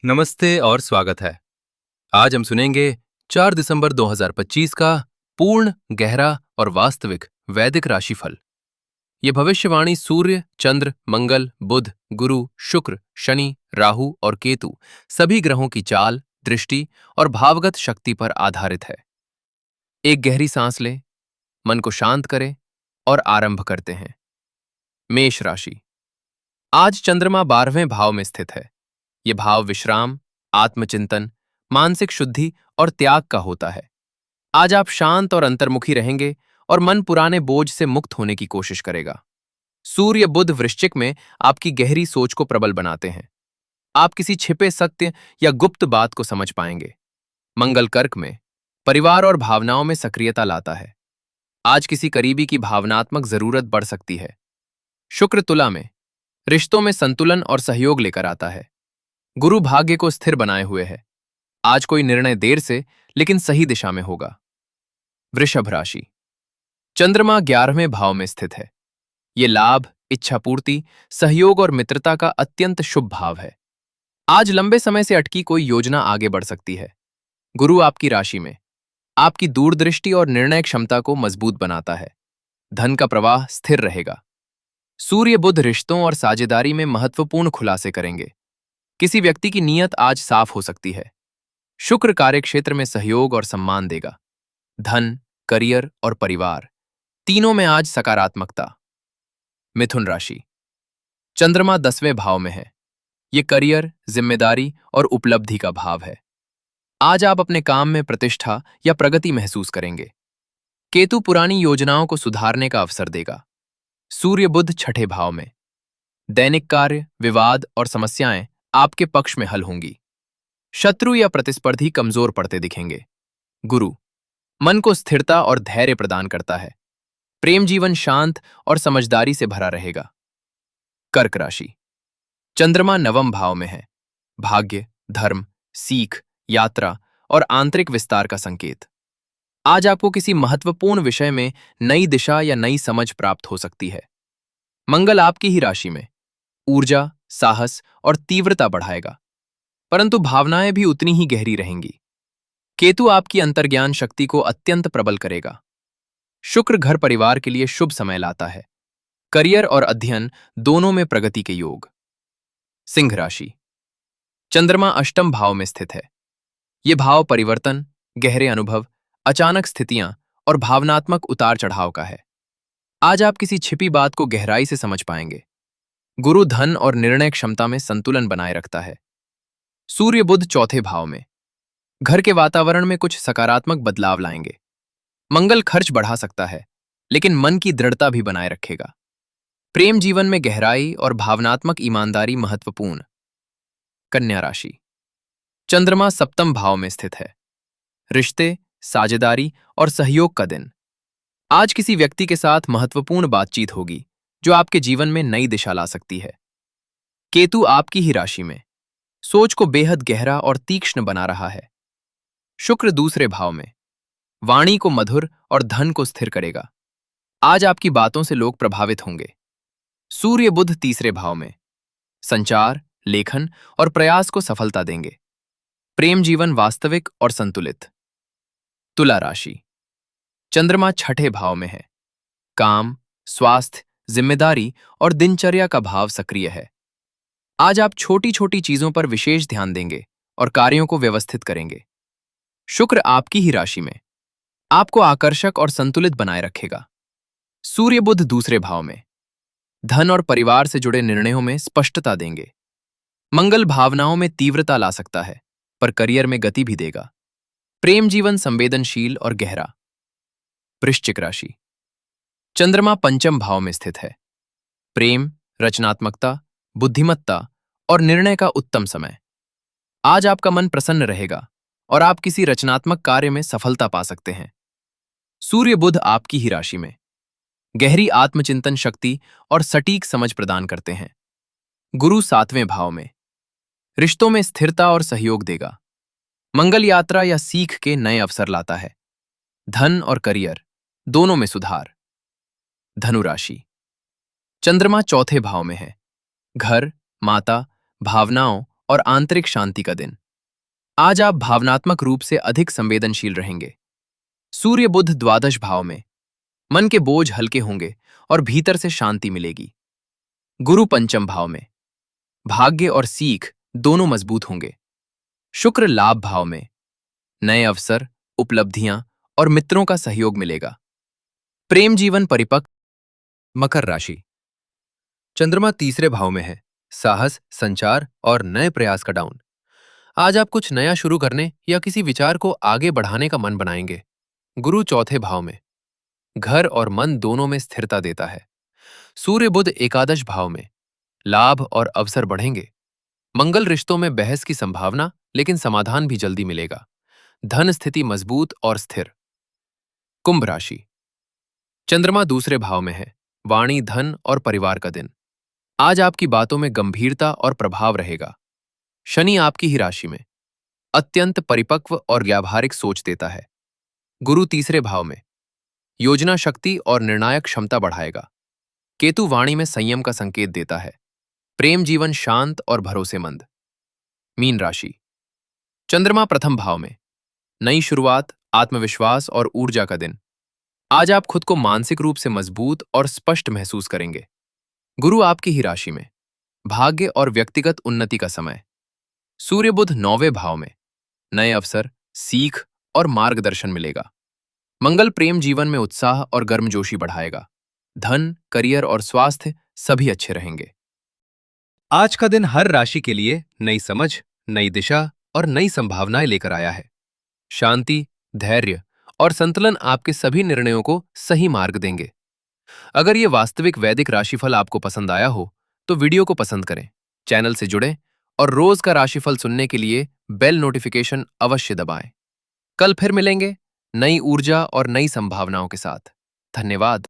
नमस्ते और स्वागत है। आज हम सुनेंगे 4 दिसंबर 2025 का पूर्ण, गहरा और वास्तविक वैदिक राशिफल। ये भविष्यवाणी सूर्य, चंद्र, मंगल, बुध, गुरु, शुक्र, शनि, राहु और केतु सभी ग्रहों की चाल, दृष्टि और भावगत शक्ति पर आधारित है। एक गहरी सांस लें, मन को शांत करें और आरंभ करते हैं। मेष राशि। आज चंद्रमा 12वें भाव में स्थित है। ये भाव विश्राम, आत्मचिंतन, मानसिक शुद्धि और त्याग का होता है। आज आप शांत और अंतर्मुखी रहेंगे और मन पुराने बोझ से मुक्त होने की कोशिश करेगा। सूर्य बुध वृश्चिक में आपकी गहरी सोच को प्रबल बनाते हैं। आप किसी छिपे सत्य या गुप्त बात को समझ पाएंगे। मंगल कर्क में परिवार और भावनाओं में सक्रियता लाता है। आज किसी करीबी की भावनात्मक जरूरत बढ़ सकती है। शुक्र तुला में रिश्तों में संतुलन और सहयोग लेकर आता है। गुरु भाग्य को स्थिर बनाए हुए है। आज कोई निर्णय देर से लेकिन सही दिशा में होगा। वृषभ राशि। चंद्रमा 11वें भाव में स्थित है। ये लाभ, इच्छापूर्ति, सहयोग और मित्रता का अत्यंत शुभ भाव है। आज लंबे समय से अटकी कोई योजना आगे बढ़ सकती है। गुरु आपकी राशि में आपकी दूरदृष्टि और निर्णय क्षमता को मजबूत बनाता है। धन का प्रवाह स्थिर रहेगा। सूर्य बुध रिश्तों और साझेदारी में महत्वपूर्ण खुलासे करेंगे। किसी व्यक्ति की नीयत आज साफ हो सकती है। शुक्र कार्यक्षेत्र में सहयोग और सम्मान देगा। धन, करियर और परिवार तीनों में आज सकारात्मकता। मिथुन राशि। चंद्रमा 10वें भाव में है। ये करियर, जिम्मेदारी और उपलब्धि का भाव है। आज आप अपने काम में प्रतिष्ठा या प्रगति महसूस करेंगे। केतु पुरानी योजनाओं को सुधारने का अवसर देगा। सूर्य बुध छठे भाव में। दैनिक कार्य, विवाद और समस्याएं आपके पक्ष में हल होंगी। शत्रु या प्रतिस्पर्धी कमजोर पड़ते दिखेंगे। गुरु मन को स्थिरता और धैर्य प्रदान करता है। प्रेम जीवन शांत और समझदारी से भरा रहेगा। कर्क राशि। चंद्रमा 9वें भाव में है। भाग्य, धर्म, सीख, यात्रा और आंतरिक विस्तार का संकेत। आज आपको किसी महत्वपूर्ण विषय में नई दिशा या नई समझ प्राप्त हो सकती है। मंगल आपकी ही राशि में ऊर्जा, साहस और तीव्रता बढ़ाएगा, परंतु भावनाएं भी उतनी ही गहरी रहेंगी। केतु आपकी अंतर्ज्ञान शक्ति को अत्यंत प्रबल करेगा। शुक्र घर परिवार के लिए शुभ समय लाता है। करियर और अध्ययन दोनों में प्रगति के योग। सिंह राशि। चंद्रमा 8वें भाव में स्थित है। यह भाव परिवर्तन, गहरे अनुभव, अचानक स्थितियां और भावनात्मक उतार चढ़ाव का है। आज आप किसी छिपी बात को गहराई से समझ पाएंगे। गुरु धन और निर्णय क्षमता में संतुलन बनाए रखता है। सूर्य बुध चौथे भाव में घर के वातावरण में कुछ सकारात्मक बदलाव लाएंगे। मंगल खर्च बढ़ा सकता है, लेकिन मन की दृढ़ता भी बनाए रखेगा। प्रेम जीवन में गहराई और भावनात्मक ईमानदारी महत्वपूर्ण। कन्या राशि। चंद्रमा 7वें भाव में स्थित है। रिश्ते, साझेदारी और सहयोग का दिन। आज किसी व्यक्ति के साथ महत्वपूर्ण बातचीत होगी जो आपके जीवन में नई दिशा ला सकती है। केतु आपकी ही राशि में सोच को बेहद गहरा और तीक्ष्ण बना रहा है। शुक्र दूसरे भाव में वाणी को मधुर और धन को स्थिर करेगा। आज आपकी बातों से लोग प्रभावित होंगे। सूर्य बुध तीसरे भाव में संचार, लेखन और प्रयास को सफलता देंगे। प्रेम जीवन वास्तविक और संतुलित। तुला राशि। चंद्रमा 6ठे भाव में है। काम, स्वास्थ्य, जिम्मेदारी और दिनचर्या का भाव सक्रिय है। आज आप छोटी छोटी चीजों पर विशेष ध्यान देंगे और कार्यों को व्यवस्थित करेंगे। शुक्र आपकी ही राशि में आपको आकर्षक और संतुलित बनाए रखेगा। सूर्य बुध दूसरे भाव में धन और परिवार से जुड़े निर्णयों में स्पष्टता देंगे। मंगल भावनाओं में तीव्रता ला सकता है, पर करियर में गति भी देगा। प्रेम जीवन संवेदनशील और गहरा। वृश्चिक राशि। चंद्रमा 5वें भाव में स्थित है। प्रेम, रचनात्मकता, बुद्धिमत्ता और निर्णय का उत्तम समय। आज आपका मन प्रसन्न रहेगा और आप किसी रचनात्मक कार्य में सफलता पा सकते हैं। सूर्य बुध आपकी ही राशि में गहरी आत्मचिंतन शक्ति और सटीक समझ प्रदान करते हैं। गुरु 7वें भाव में रिश्तों में स्थिरता और सहयोग देगा। मंगल यात्रा या सीख के नए अवसर लाता है। धन और करियर दोनों में सुधार। धनु राशि। चंद्रमा चौथे भाव में है। घर, माता, भावनाओं और आंतरिक शांति का दिन। आज आप भावनात्मक रूप से अधिक संवेदनशील रहेंगे। सूर्य बुध द्वादश भाव में, मन के बोझ हल्के होंगे और भीतर से शांति मिलेगी। गुरु पंचम भाव में, भाग्य और सीख दोनों मजबूत होंगे। शुक्र लाभ भाव में, नए अवसर, उपलब्धियां और मित्रों का सहयोग मिलेगा। प्रेम जीवन परिपक्व। मकर राशि। चंद्रमा तीसरे भाव में है, साहस, संचार और नए प्रयास का डाउन। आज आप कुछ नया शुरू करने या किसी विचार को आगे बढ़ाने का मन बनाएंगे। गुरु चौथे भाव में, घर और मन दोनों में स्थिरता देता है। सूर्य बुध एकादश भाव में, लाभ और अवसर बढ़ेंगे। मंगल रिश्तों में बहस की संभावना, लेकिन समाधान भी जल्दी मिलेगा। धन स्थिति मजबूत और स्थिर। कुंभ राशि। चंद्रमा दूसरे भाव में है, वाणी, धन और परिवार का दिन। आज आपकी बातों में गंभीरता और प्रभाव रहेगा। शनि आपकी ही राशि में, अत्यंत परिपक्व और व्यावहारिक सोच देता है। गुरु तीसरे भाव में, योजना शक्ति और निर्णायक क्षमता बढ़ाएगा। केतु वाणी में संयम का संकेत देता है। प्रेम जीवन शांत और भरोसेमंद। मीन राशि। चंद्रमा प्रथम भाव में, नई शुरुआत, आत्मविश्वास और ऊर्जा का दिन। आज आप खुद को मानसिक रूप से मजबूत और स्पष्ट महसूस करेंगे। गुरु आपकी ही राशि में, भाग्य और व्यक्तिगत उन्नति का समय। सूर्य बुध नौवें भाव में, नए अवसर, सीख और मार्गदर्शन मिलेगा। मंगल प्रेम जीवन में उत्साह और गर्मजोशी बढ़ाएगा। धन, करियर और स्वास्थ्य सभी अच्छे रहेंगे। आज का दिन हर राशि के लिए नई समझ, नई दिशा और नई संभावनाएं लेकर आया है। शांति, धैर्य और संतुलन आपके सभी निर्णयों को सही मार्ग देंगे। अगर ये वास्तविक वैदिक राशिफल आपको पसंद आया हो तो वीडियो को पसंद करें, चैनल से जुड़ें और रोज का राशिफल सुनने के लिए बेल नोटिफिकेशन अवश्य दबाएं। कल फिर मिलेंगे नई ऊर्जा और नई संभावनाओं के साथ। धन्यवाद।